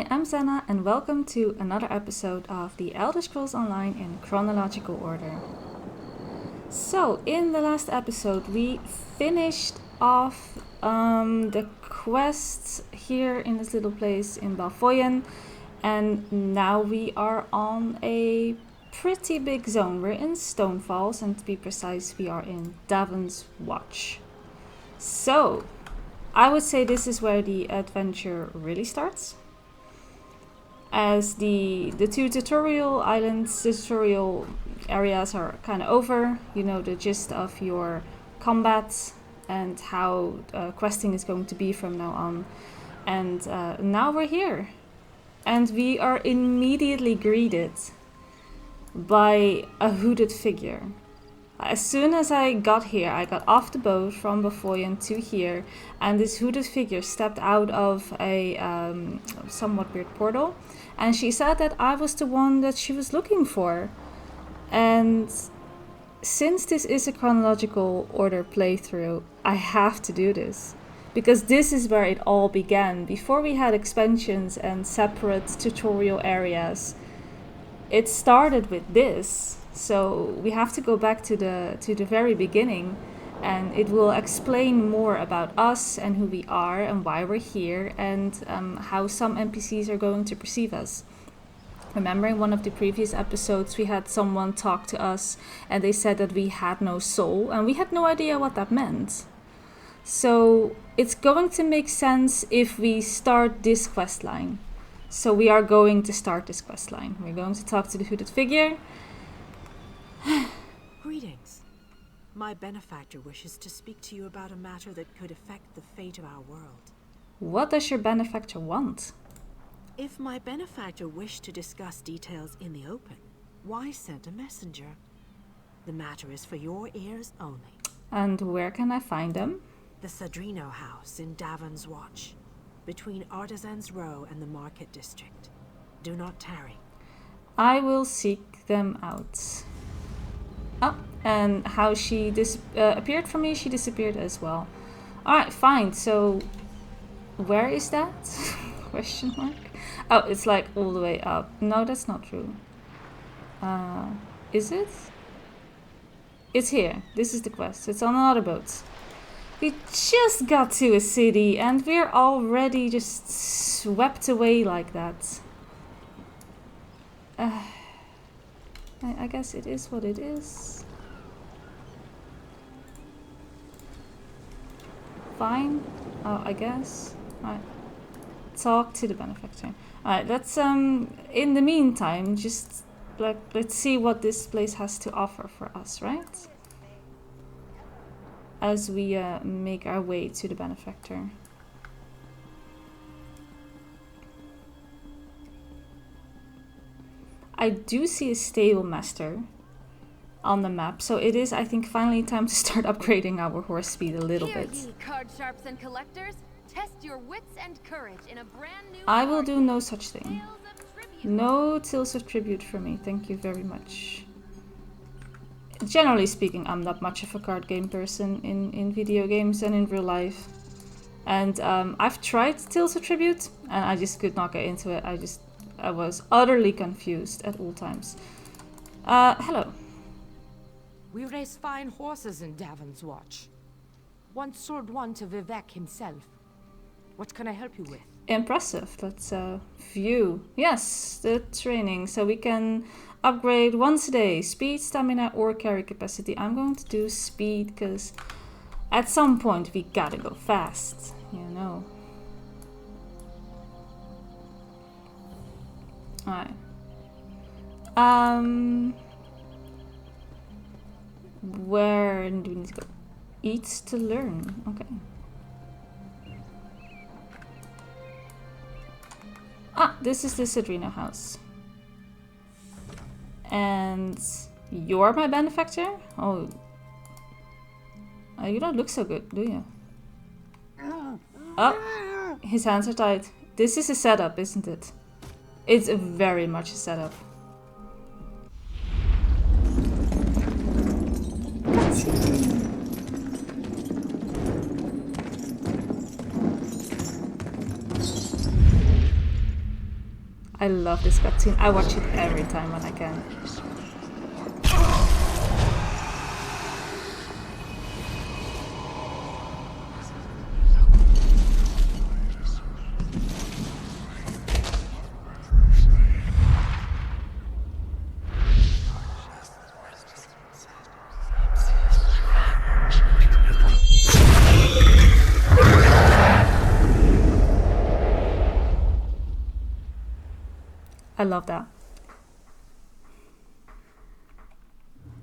Hi, I'm Zana, and welcome to another episode of the Elder Scrolls Online in chronological order. So, in the last episode, we finished off the quests here in this little place in Balfoyen, and now we are on a pretty big zone. We're in Stonefalls, and to be precise, we are in Davon's Watch. So, I would say this is where the adventure really starts. As the two tutorial islands, tutorial areas are kind of over, you know the gist of your combat and how questing is going to be from now on. And now we're here. And we are immediately greeted by a hooded figure. As soon as I got here, I got off the boat from Balfoyen to here, and this hooded figure stepped out of a somewhat weird portal, and she said that I was the one that she was looking for. And since this is a chronological order playthrough, I have to do this, because this is where it all began. Before we had expansions and separate tutorial areas, it started with this. So we have to go back to the very beginning, and it will explain more about us and who we are and why we're here, and how some NPCs are going to perceive us. Remember, in one of the previous episodes, we had someone talk to us and they said that we had no soul, and we had no idea what that meant. So it's going to make sense if we start this quest line. So we are going to start this quest line. We're going to talk to the hooded figure. Greetings. My benefactor wishes to speak to you about a matter that could affect the fate of our world. What does your benefactor want? If my benefactor wished to discuss details in the open, why send a messenger? The matter is for your ears only. And where can I find them? The Sadrino house in Davon's Watch, between Artisans Row and the Market District. Do not tarry. I will seek them out. Oh, and how she appeared for me, she disappeared as well. Alright, fine. So, where is that? Question mark. Oh, it's like all the way up. No, that's not true. Is it? It's here. This is the quest. It's on another boat. We just got to a city and we're already just swept away like that. I guess it is what it is. Fine. Oh, I guess. Alright. Talk to the benefactor. Alright, let's in the meantime just let's see what this place has to offer for us, right? As we make our way to the benefactor. I do see a stable master on the map, so it is, I think, finally time to start upgrading our horse speed a little bit. Ye card sharps and collectors, test your wits and courage in a brand new I will do no such thing. Tales of Tribute. No Tales of Tribute for me, thank you very much. Generally speaking, I'm not much of a card game person in video games and in real life. And I've tried Tales of Tribute, and I just could not get into it. I was utterly confused at all times. Hello. We race fine horses in Davon's Watch. Once sold one to Vivek himself. What can I help you with? Impressive. Let's view. Yes, the training. So we can upgrade once a day. Speed, stamina, or carry capacity. I'm going to do speed because at some point we gotta go fast. You know. Alright. Where do we need to go? Eat to learn. Okay. Ah, this is the Sadrino house. And you're my benefactor? Oh. You don't look so good, do you? Oh, his hands are tied. This is a setup, isn't it? It's very much a setup. I love this cutscene. I watch it every time when I can. I love that.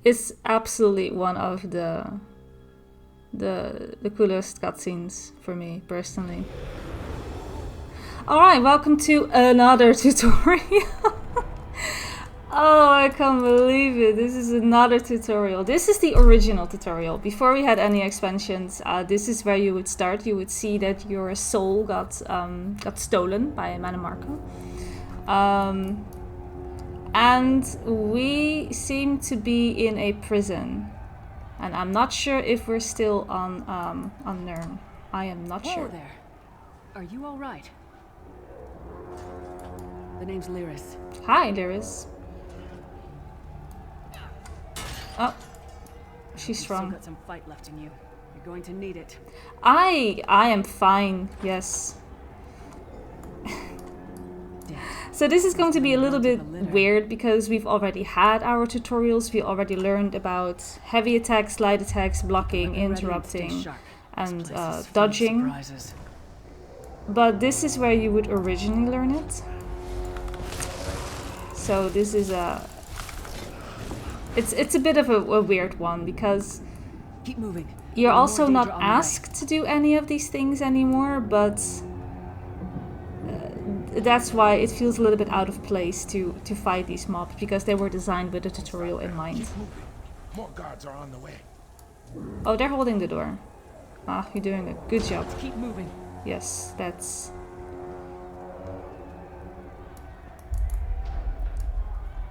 It's absolutely one of the coolest cutscenes for me personally. Alright, welcome to another tutorial. Oh, I can't believe it. This is another tutorial. This is the original tutorial. Before we had any expansions, this is where you would start. You would see that your soul got stolen by Manamarco. And we seem to be in a prison. And I'm not sure if we're still on Nern. I am not sure. Hello there. Are you all right? The name's Lyris. Hi, Lyris. Oh, she's strong. Still got some fight left in you. You're going to need it. I am fine. Yes. So this is going to be a little bit weird because we've already had our tutorials. We already learned about heavy attacks, light attacks, blocking, interrupting, and dodging. But this is where you would originally learn it. So this is it's a bit of a weird one because keep moving. You're also not asked to do any of these things anymore, but that's why it feels a little bit out of place to fight these mobs, because they were designed with the tutorial in mind. More guards are on the way. Oh, they're holding the door. Ah, you're doing a good job. Let's keep moving. Yes, that's...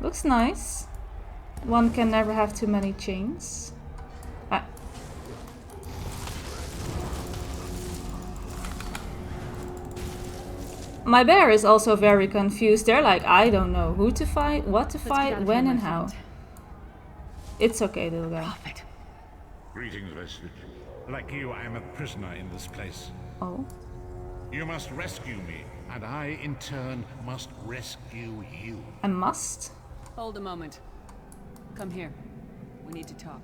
Looks nice. One can never have too many chains. Ah. My bear is also very confused. They're like, I don't know who to fight, what to fight, when and how. It's okay, little guy. Prophet. Greetings, Vestige. Like you, I am a prisoner in this place. Oh. You must rescue me, and I, in turn, must rescue you. I must? Hold a moment. Come here. We need to talk.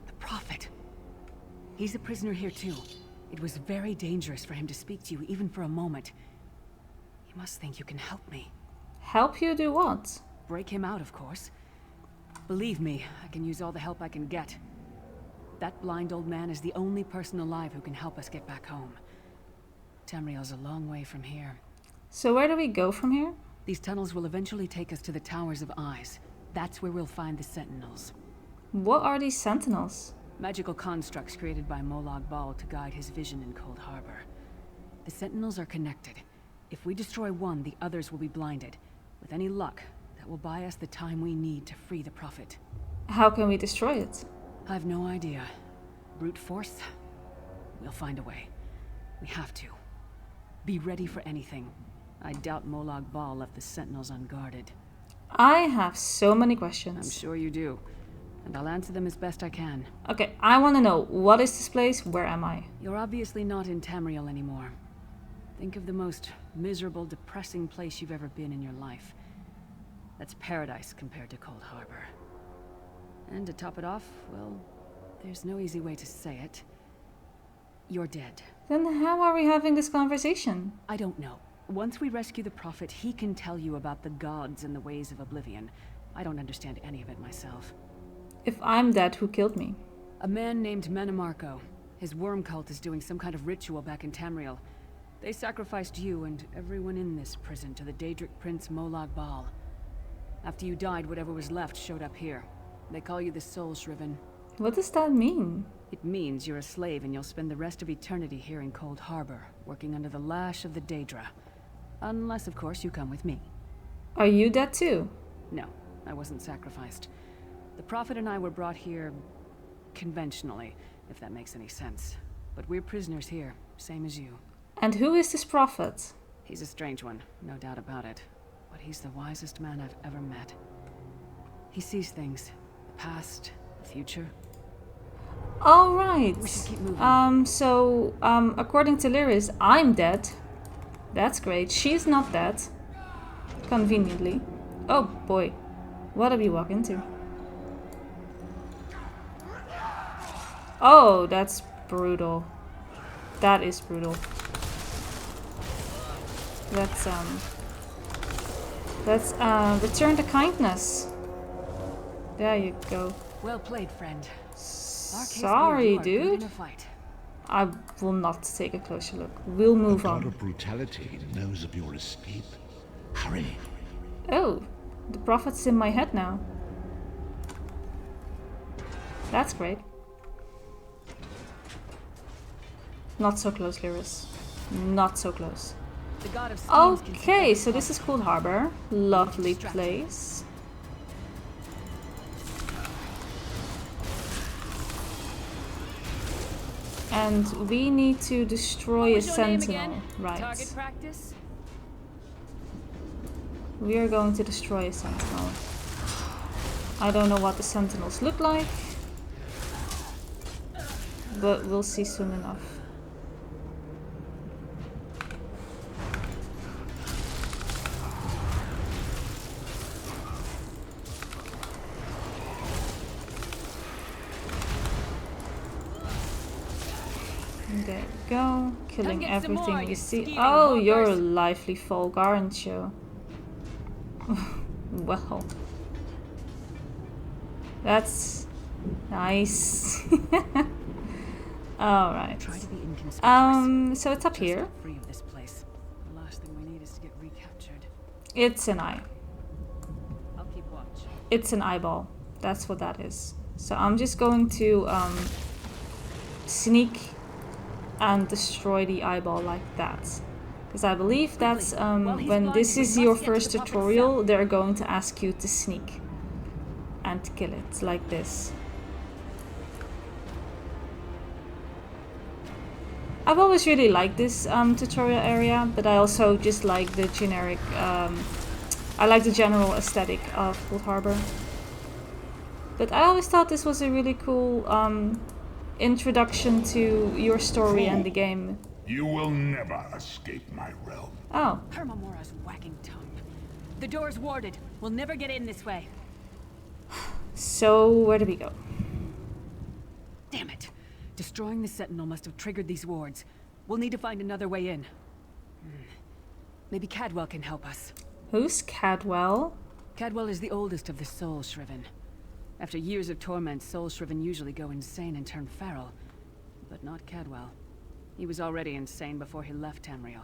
The Prophet. He's a prisoner here too. It was very dangerous for him to speak to you even for a moment. You must think you can help me. Help you do what? Break him out, of course. Believe me, I can use all the help I can get. That blind old man is the only person alive who can help us get back home. Tamriel's a long way from here. So where do we go from here? These tunnels will eventually take us to the Towers of Eyes. That's where we'll find the Sentinels. What are these Sentinels? Magical constructs created by Molag Bal to guide his vision in Coldharbour. The Sentinels are connected. If we destroy one, the others will be blinded. With any luck, that will buy us the time we need to free the Prophet. How can we destroy it? I've no idea. Brute force? We'll find a way. We have to. Be ready for anything. I doubt Molag Bal left the Sentinels unguarded. I have so many questions. I'm sure you do. And I'll answer them as best I can. Okay, I want to know, what is this place? Where am I? You're obviously not in Tamriel anymore. Think of the most miserable, depressing place you've ever been in your life. That's paradise compared to Coldharbour. And to top it off, well, there's no easy way to say it. You're dead. Then how are we having this conversation? I don't know. Once we rescue the Prophet, he can tell you about the gods and the ways of oblivion. I don't understand any of it myself. If I'm dead, who killed me? A man named Manamarco. His worm cult is doing some kind of ritual back in Tamriel. They sacrificed you and everyone in this prison to the Daedric Prince Molag Bal. After you died, whatever was left showed up here. They call you the Soul Shriven. What does that mean? It means you're a slave and you'll spend the rest of eternity here in Coldharbour, working under the lash of the Daedra. Unless, of course, you come with me. Are you dead too? No, I wasn't sacrificed. The Prophet and I were brought here conventionally, if that makes any sense. But we're prisoners here, same as you. And who is this Prophet? He's a strange one, no doubt about it. But he's the wisest man I've ever met. He sees things. The past, the future. All right. We should keep moving. So, according to Lyris, I'm dead. That's great. She's not dead. Conveniently. Oh boy. What did we walk into? Oh, that's brutal. That is brutal. Let's return the kindness. There you go. Well played, friend. Sorry, dude. I will not take a closer look. We'll move The god on. of brutality knows of your escape. Hurry. Oh, the prophet's in my head now. That's great. Not so close, Lyris. Not so close. The god of schemes can Okay, so this is Coldharbour. Lovely place. And we need to destroy a sentinel. Right. Target practice? We are going to destroy a sentinel. I don't know what the sentinels look like, but we'll see soon enough. There we go, killing everything we see. Oh, you're a lively folk, aren't you? Well, that's nice. All right. Try to be inconspicuous. So it's up Just here. get free of this place. The last thing we need is to get recaptured. It's an eye. I'll keep watch. It's an eyeball. That's what that is. So I'm just going to sneak and destroy the eyeball like that. Because I believe that's when this is your first tutorial, they're going to ask you to sneak and kill it like this. I've always really liked this tutorial area, but I also just like the generic, I like the general aesthetic of Coldharbour. But I always thought this was a really cool introduction to your story and the game. You will never escape my realm. Oh, Hermamora's whacking tongue. The door's warded. We'll never get in this way. so where do we go? Damn it. Destroying the Sentinel must have triggered these wards. We'll need to find another way in. Maybe Cadwell can help us. Who's Cadwell? Cadwell is the oldest of the Soul Shriven. After years of torment, Soul Shriven usually go insane and turn feral. But not Cadwell. He was already insane before he left Tamriel.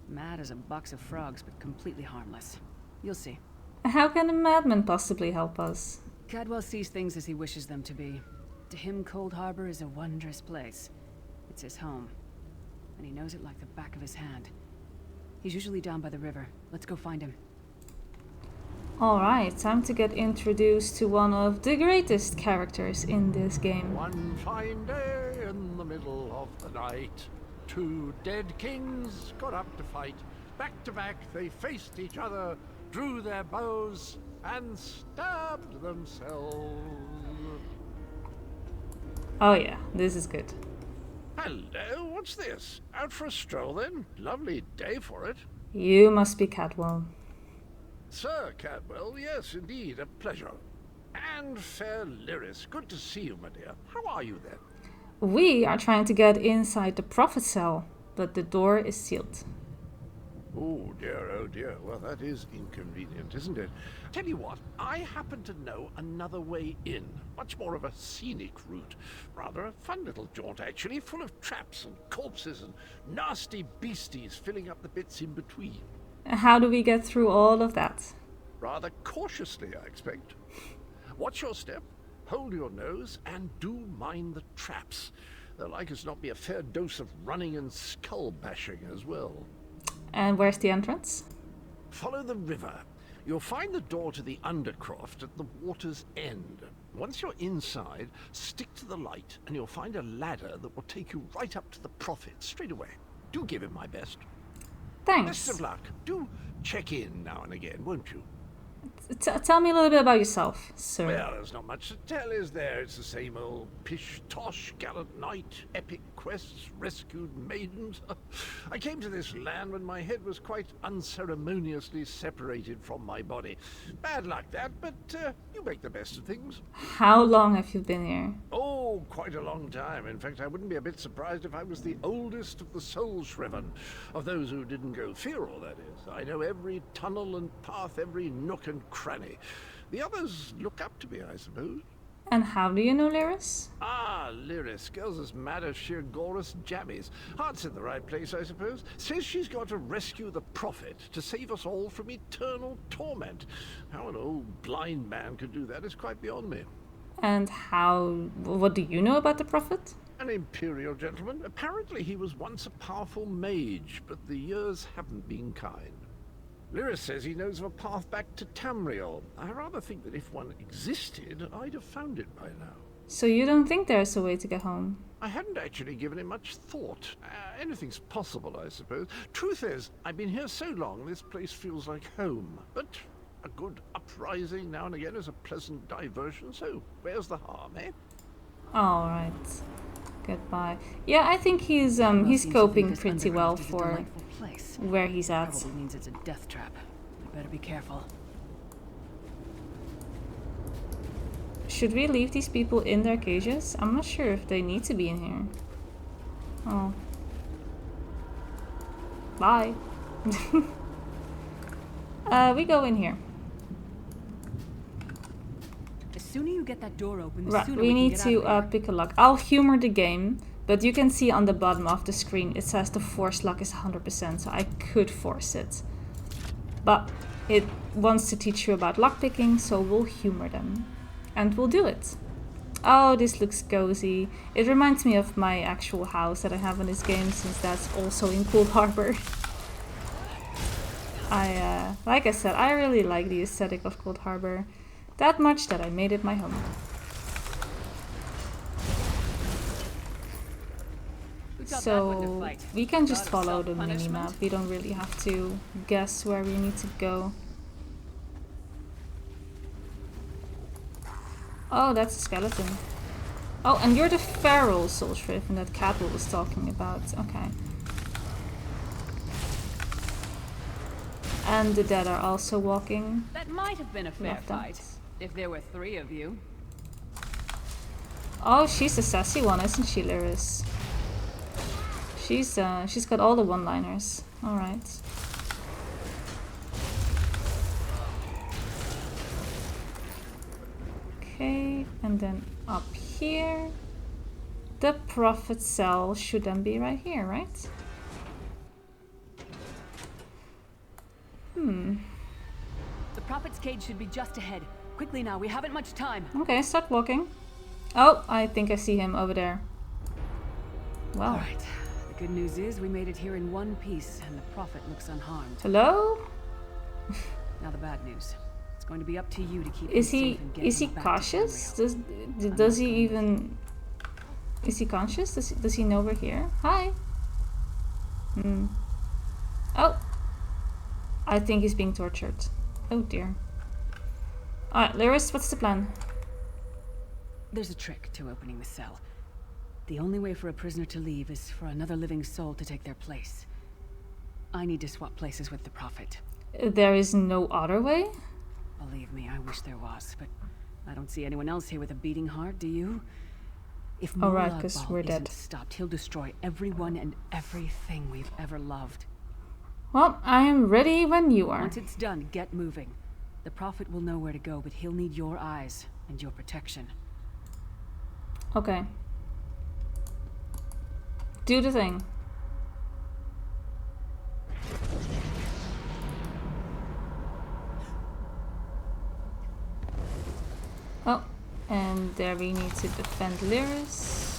Mad as a box of frogs, but completely harmless. You'll see. How can a madman possibly help us? Cadwell sees things as he wishes them to be. To him, Coldharbour is a wondrous place. It's his home. And he knows it like the back of his hand. He's usually down by the river. Let's go find him. Alright, time to get introduced to one of the greatest characters in this game. One fine day in the middle of the night, two dead kings got up to fight. Back to back they faced each other, drew their bows, and stabbed themselves. Oh yeah, this is good. Hello, what's this? Out for a stroll then? Lovely day for it. You must be Cadwell. Sir Cadwell, yes, indeed, a pleasure. And fair Lyris, good to see you, my dear. How are you then? We are trying to get inside the prophet cell, but the door is sealed. Oh dear, well that is inconvenient, isn't it? Tell you what, I happen to know another way in. Much more of a scenic route. Rather a fun little jaunt actually, full of traps and corpses and nasty beasties filling up the bits in between. How do we get through all of that? Rather cautiously, I expect. Watch your step, hold your nose, and do mind the traps. There'll like as not be a fair dose of running and skull bashing as well. And where's the entrance? Follow the river. You'll find the door to the Undercroft at the water's end. Once you're inside, stick to the light, and you'll find a ladder that will take you right up to the Prophet straight away. Do give him my best. Thanks. Best of luck. Do check in now and again, won't you? Tell me a little bit about yourself, sir. Well, there's not much to tell, is there? It's the same old pish-tosh, gallant knight, epic quests, rescued maidens. I came to this land when my head was quite unceremoniously separated from my body. Bad luck that, but you make the best of things. How long have you been here? Oh, quite a long time. In fact, I wouldn't be a bit surprised if I was the oldest of the soul-shriven. Of those who didn't go feral, that is. I know every tunnel and path, every nook and cranny. The others look up to me, I suppose. And how do you know Lyris? Ah, Lyris. Girl's as mad as sheer Gorus jammies. Heart's in the right place, I suppose. Says she's got to rescue the Prophet to save us all from eternal torment. How an old blind man could do that is quite beyond me. And what do you know about the Prophet? An imperial gentleman. Apparently he was once a powerful mage, but the years haven't been kind. Lyris says he knows of a path back to Tamriel. I rather think that if one existed, I'd have found it by now. So you don't think there's a way to get home? I hadn't actually given it much thought. Anything's possible, I suppose. Truth is, I've been here so long, this place feels like home. But a good uprising now and again is a pleasant diversion, so where's the harm, eh? Alright. Goodbye. Yeah, I think he's coping pretty well for where he's at. Probably means it's a death trap. I better be careful. Should we leave these people in their cages? I'm not sure if they need to be in here. Oh. Bye. We go in here. The sooner you get that door open, the Right, sooner we can need get to out of pick a lock. I'll humor the game, but you can see on the bottom of the screen it says the force lock is 100%, so I could force it. But it wants to teach you about lockpicking, so we'll humor them. And we'll do it. Oh, this looks cozy. It reminds me of my actual house that I have in this game, since that's also in Coldharbour. Like I said, I really like the aesthetic of Coldharbour. That much that I made it my home. So we can just follow the minimap. We don't really have to guess where we need to go. Oh, that's a skeleton. Oh, and you're the feral soul-shriven that Catwell was talking about. Okay. And the dead are also walking. That might have been a fair Love that. fight, if there were 3 of you. Oh, she's a sassy one, isn't she, Lyris? She's got all the one-liners. All right. Okay, and then up here, the Prophet cell should then be right here, right? The Prophet's cage should be just ahead. Quickly now, we haven't much time. Okay, start walking. Oh, I think I see him over there. Wow. All right. The good news is we made it here in one piece, and the Prophet looks unharmed. Hello? Now the bad news. It's going to be up to you to keep Is him he safe and get is he him back to cautious? Tamriel. Does he even? Is he conscious? Does he know we're here? Hi. Oh. I think he's being tortured. Oh dear. Alright, Lyris, what's the plan? There's a trick to opening the cell. The only way for a prisoner to leave is for another living soul to take their place. I need to swap places with the Prophet. There is no other way? Believe me, I wish there was, but I don't see anyone else here with a beating heart, do you? If Oh, right, Molag 'cause Bal we're isn't dead. stopped, he'll destroy everyone and everything we've ever loved. Well, I am ready when you are. Once it's done, get moving. The Prophet will know where to go, but he'll need your eyes and your protection. Okay. Do the thing. Oh, and there we need to defend Lyris.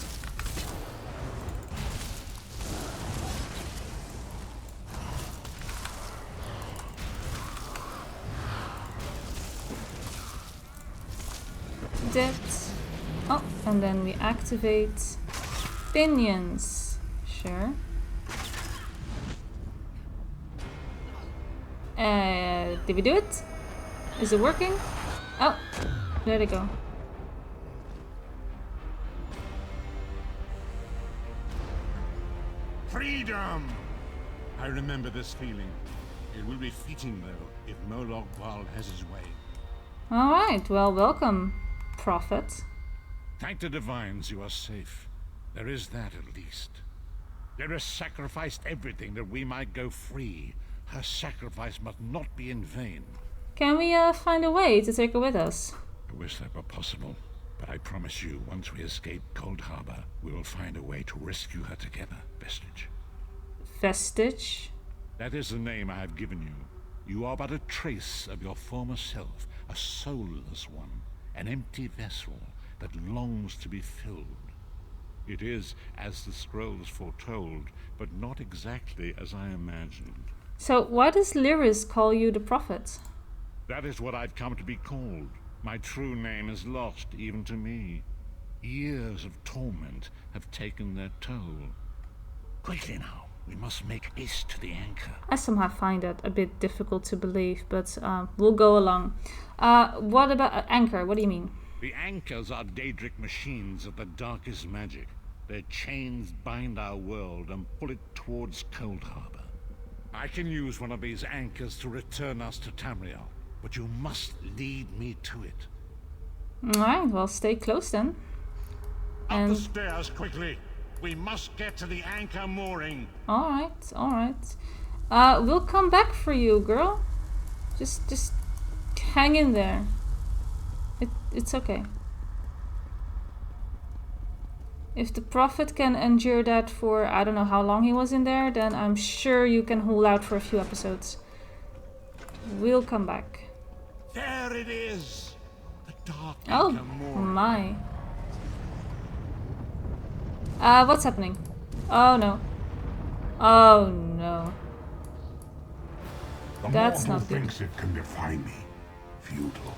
Dead. Oh, and then we activate pinions. Sure. Did we do it? Is it working? Oh, there they go. Freedom! I remember this feeling. It will be fleeting, though, if Molog Bal has his way. Alright, well, welcome, Prophet. Thank the divines you are safe. There is that at least. Lyris sacrificed everything that we might go free. Her sacrifice must not be in vain. Can we find a way to take her with us? I wish that were possible, but I promise you, once we escape Coldharbour, we will find a way to rescue her together, Vestige. Vestige? That is the name I have given you. You are but a trace of your former self, a soulless one, an empty vessel that longs to be filled. It is as the scrolls foretold, but not exactly as I imagined. So why does Lyris call you the Prophet? That is what I've come to be called. My true name is lost even to me. Years of torment have taken their toll. Quickly now, we must make haste to the anchor. I somehow find that a bit difficult to believe, but we'll go along. What about anchor? What do you mean? The anchors are Daedric machines of the darkest magic. Their chains bind our world and pull it towards Coldharbour. I can use one of these anchors to return us to Tamriel, but you must lead me to it. Alright, well, stay close then. Up the stairs, quickly! We must get to the anchor mooring. Alright, alright. We'll come back for you, girl. Just hang in there. It's okay. If the Prophet can endure that for I don't know how long he was in there, then I'm sure you can hold out for a few episodes. We'll come back. There it is! The dark Oh anchor mooring. my. What's happening? Oh no. Oh no. The That's mortal not good. thinks it can defy me. Futile.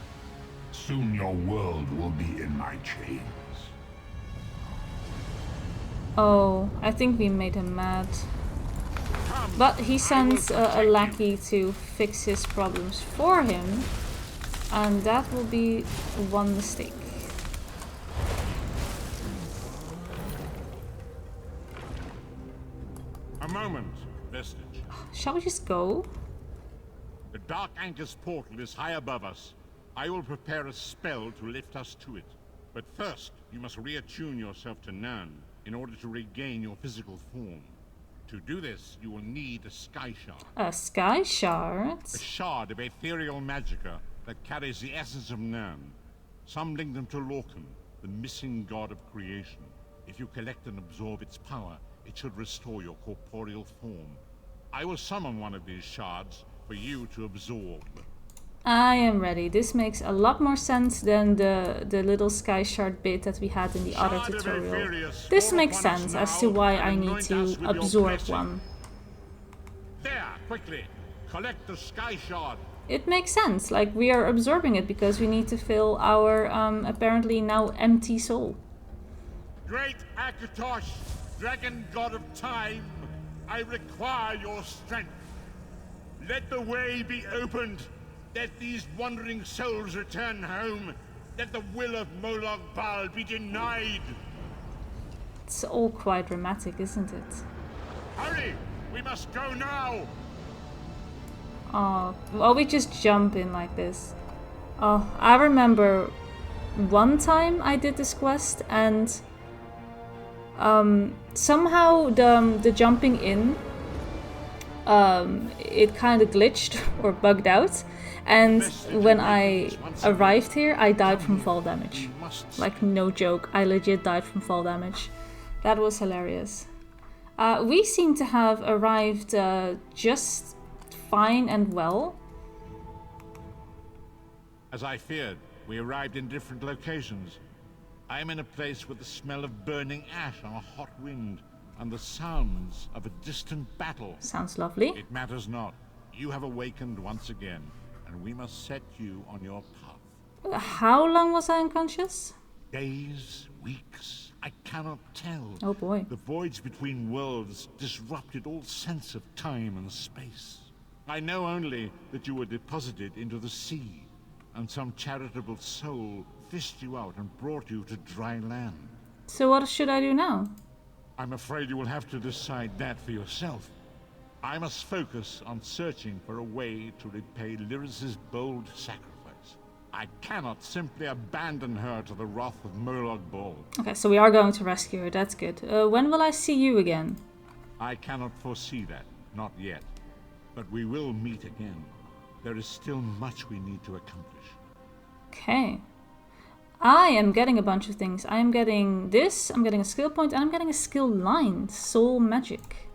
Soon your world will be in my chains. Oh, I think we made him mad. But he sends a lackey to fix his problems for him. And that will be one mistake. A moment, Vestige. Shall we just go? The Dark Anchor's portal is high above us. I will prepare a spell to lift us to it. But first, you must reattune yourself to Nern in order to regain your physical form. To do this, you will need a Sky Shard. A sky shard? A shard of ethereal magicka that carries the essence of Nern. Some link them to Lorcan, the missing god of creation. If you collect and absorb its power, it should restore your corporeal form. I will summon one of these shards for you to absorb. I am ready. This makes a lot more sense than the little sky shard bit that we had in the other Shard of tutorial. Ethereus, This fall makes upon us sense now as to why and I need anoint to us with your absorb blessing. one. There, quickly! Collect the Sky Shard. It makes sense, like we are absorbing it because we need to fill our apparently now empty soul. Great Akatosh, dragon god of time, I require your strength. Let the way be opened. Let these wandering souls return home. Let the will of Molog Bal be denied. It's all quite dramatic, isn't it? Hurry! We must go now! Oh, well, we just jump in like this. Oh, I remember one time I did this quest and somehow the jumping in, it kind of glitched or bugged out. And when I arrived here, I died from fall damage. Like, no joke, I legit died from fall damage. That was hilarious. We seem to have arrived just fine and well. As I feared, we arrived in different locations. I am in a place with the smell of burning ash on a hot wind and the sounds of a distant battle. Sounds lovely. It matters not. You have awakened once again, and we must set you on your path. How long was I unconscious? Days, weeks, I cannot tell. Oh boy. The voids between worlds disrupted all sense of time and space. I know only that you were deposited into the sea, and some charitable soul fished you out and brought you to dry land. So what should I do now? I'm afraid you will have to decide that for yourself. I must focus on searching for a way to repay Lyris's bold sacrifice. I cannot simply abandon her to the wrath of Molag Bal. Okay, so we are going to rescue her, that's good. When will I see you again? I cannot foresee that, not yet. But we will meet again. There is still much we need to accomplish. Okay. I am getting a bunch of things. I am getting this, I'm getting a skill point, and I'm getting a skill line. Soul Magic.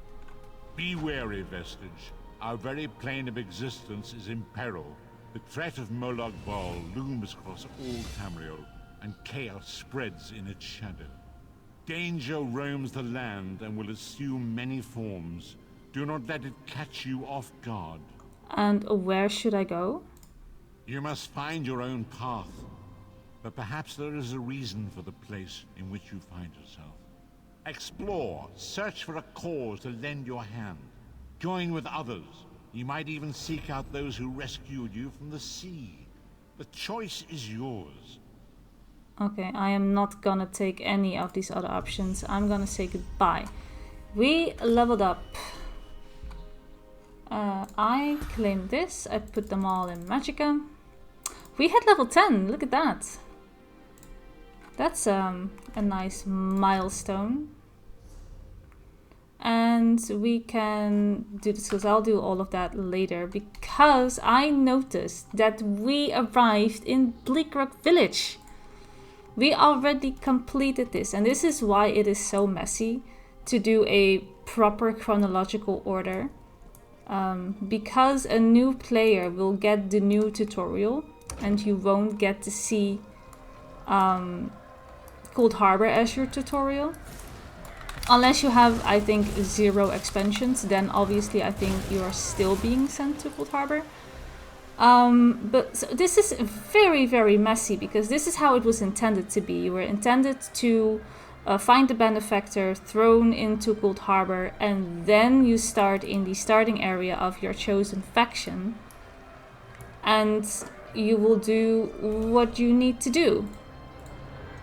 Be wary, Vestige. Our very plane of existence is in peril. The threat of Molag Bal looms across all Tamriel, and chaos spreads in its shadow. Danger roams the land and will assume many forms. Do not let it catch you off guard. And where should I go? You must find your own path. But perhaps there is a reason for the place in which you find yourself. Explore, search for a cause to lend your hand. Join with others. You might even seek out those who rescued you from the sea. The choice is yours. Okay, I am not gonna take any of these other options. I'm gonna say goodbye. We leveled up. I claimed this. I put them all in Magicka. We hit level 10. Look at that. That's a nice milestone. And we can do the skills. I'll do all of that later because I noticed that we arrived in Bleakrock Village. We already completed this, and this is why it is so messy to do a proper chronological order. Because a new player will get the new tutorial and you won't get to see Coldharbour as your tutorial. Unless you have, I think, 0 expansions, then obviously I think you are still being sent to Coldharbour. But so this is very, very messy because this is how it was intended to be. You were intended to find the benefactor, thrown into Coldharbour, and then you start in the starting area of your chosen faction. And you will do what you need to do.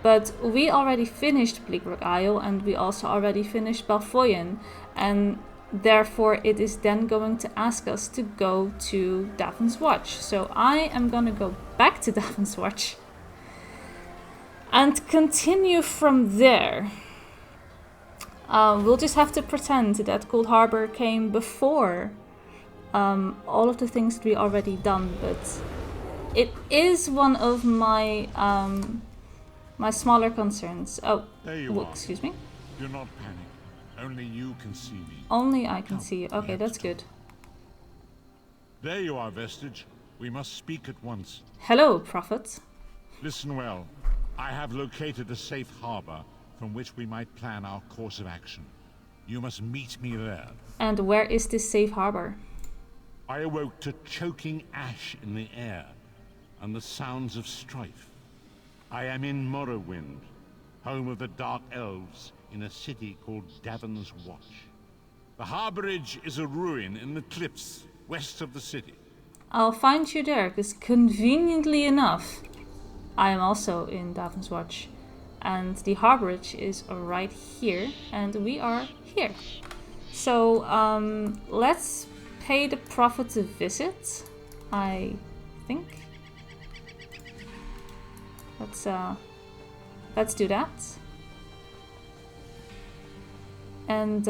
But we already finished Bleakrock Isle, and we also already finished Balfoyen, and therefore it is then going to ask us to go to Davon's Watch. So I am gonna go back to Davon's Watch and continue from there. We'll just have to pretend that Coldharbour came before all of the things that we already done, but it is one of my my smaller concerns. Oh, there you are. Excuse me. Do not panic. Only you can see me. Only I can see you. Okay, that's good. There you are, Vestige. We must speak at once. Hello, Prophet. Listen well. I have located a safe harbor from which we might plan our course of action. You must meet me there. And where is this safe harbor? I awoke to choking ash in the air and the sounds of strife. I am in Morrowind, home of the Dark Elves, in a city called Davon's Watch. The harborage is a ruin in the cliffs west of the city. I'll find you there, because conveniently enough, I am also in Davon's Watch. And the harborage is right here, and we are here. So, let's pay the Prophet a visit, I think. Let's do that. And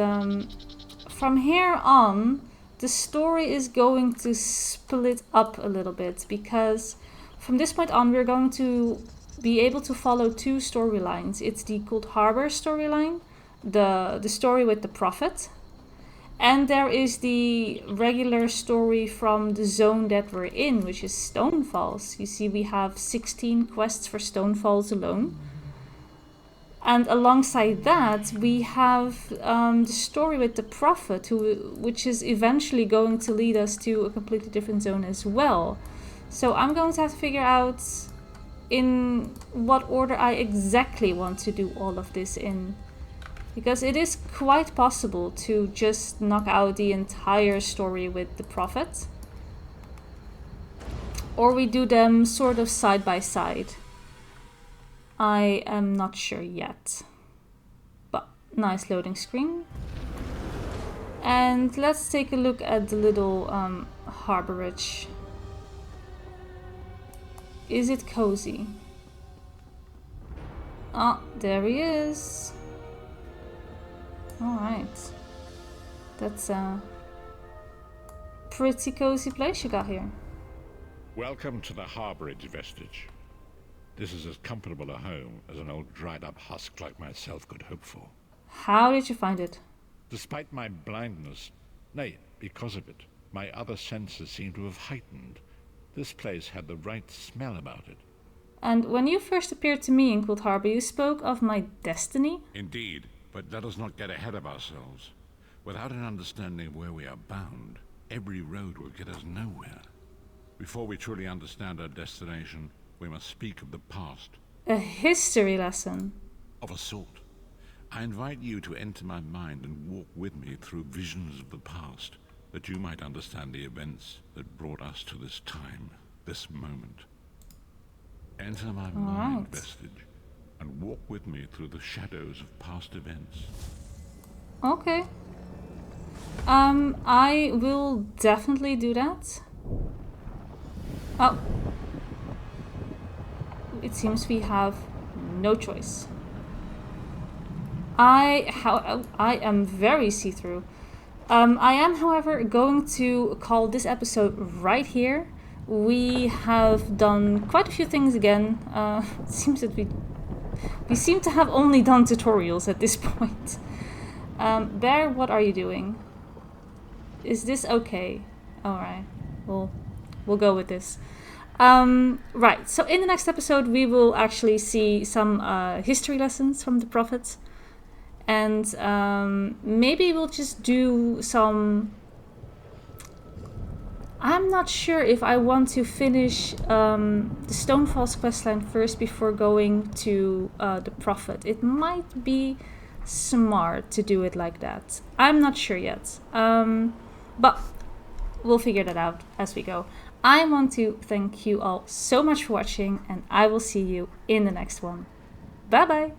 from here on, the story is going to split up a little bit, because from this point on we're going to be able to follow 2 storylines. It's the Coldharbour storyline, the story with the Prophet, and there is the regular story from the zone that we're in, which is Stonefalls. You see, we have 16 quests for Stonefalls alone. And alongside that, we have the story with the Prophet, which is eventually going to lead us to a completely different zone as well. So I'm going to have to figure out in what order I exactly want to do all of this in. Because it is quite possible to just knock out the entire story with the Prophet. Or we do them sort of side by side. I am not sure yet. But nice loading screen. And let's take a look at the little harborage. Is it cozy? Ah, there he is. Alright. That's a pretty cozy place you got here. Welcome to the harborage, Vestige. This is as comfortable a home as an old dried-up husk like myself could hope for. How did you find it? Despite my blindness, nay, because of it, my other senses seem to have heightened. This place had the right smell about it. And when you first appeared to me in Coldharbour, you spoke of my destiny? Indeed, but let us not get ahead of ourselves. Without an understanding of where we are bound, every road will get us nowhere. Before we truly understand our destination, we must speak of the past. A history lesson? Of a sort. I invite you to enter my mind and walk with me through visions of the past, that you might understand the events that brought us to this time, this moment. Enter my mind, Vestige, and walk with me through the shadows of past events. Okay. I will definitely do that. Oh. It seems we have no choice. I am very see-through. I am, however, going to call this episode right here. We have done quite a few things again. It seems that we seem to have only done tutorials at this point. Bear, what are you doing? Is this okay? Alright, we'll go with this. Right, so in the next episode we will actually see some history lessons from the Prophets. And maybe we'll just do some... I'm not sure if I want to finish the Stonefalls questline first before going to the Prophet. It might be smart to do it like that. I'm not sure yet. But we'll figure that out as we go. I want to thank you all so much for watching, and I will see you in the next one. Bye bye!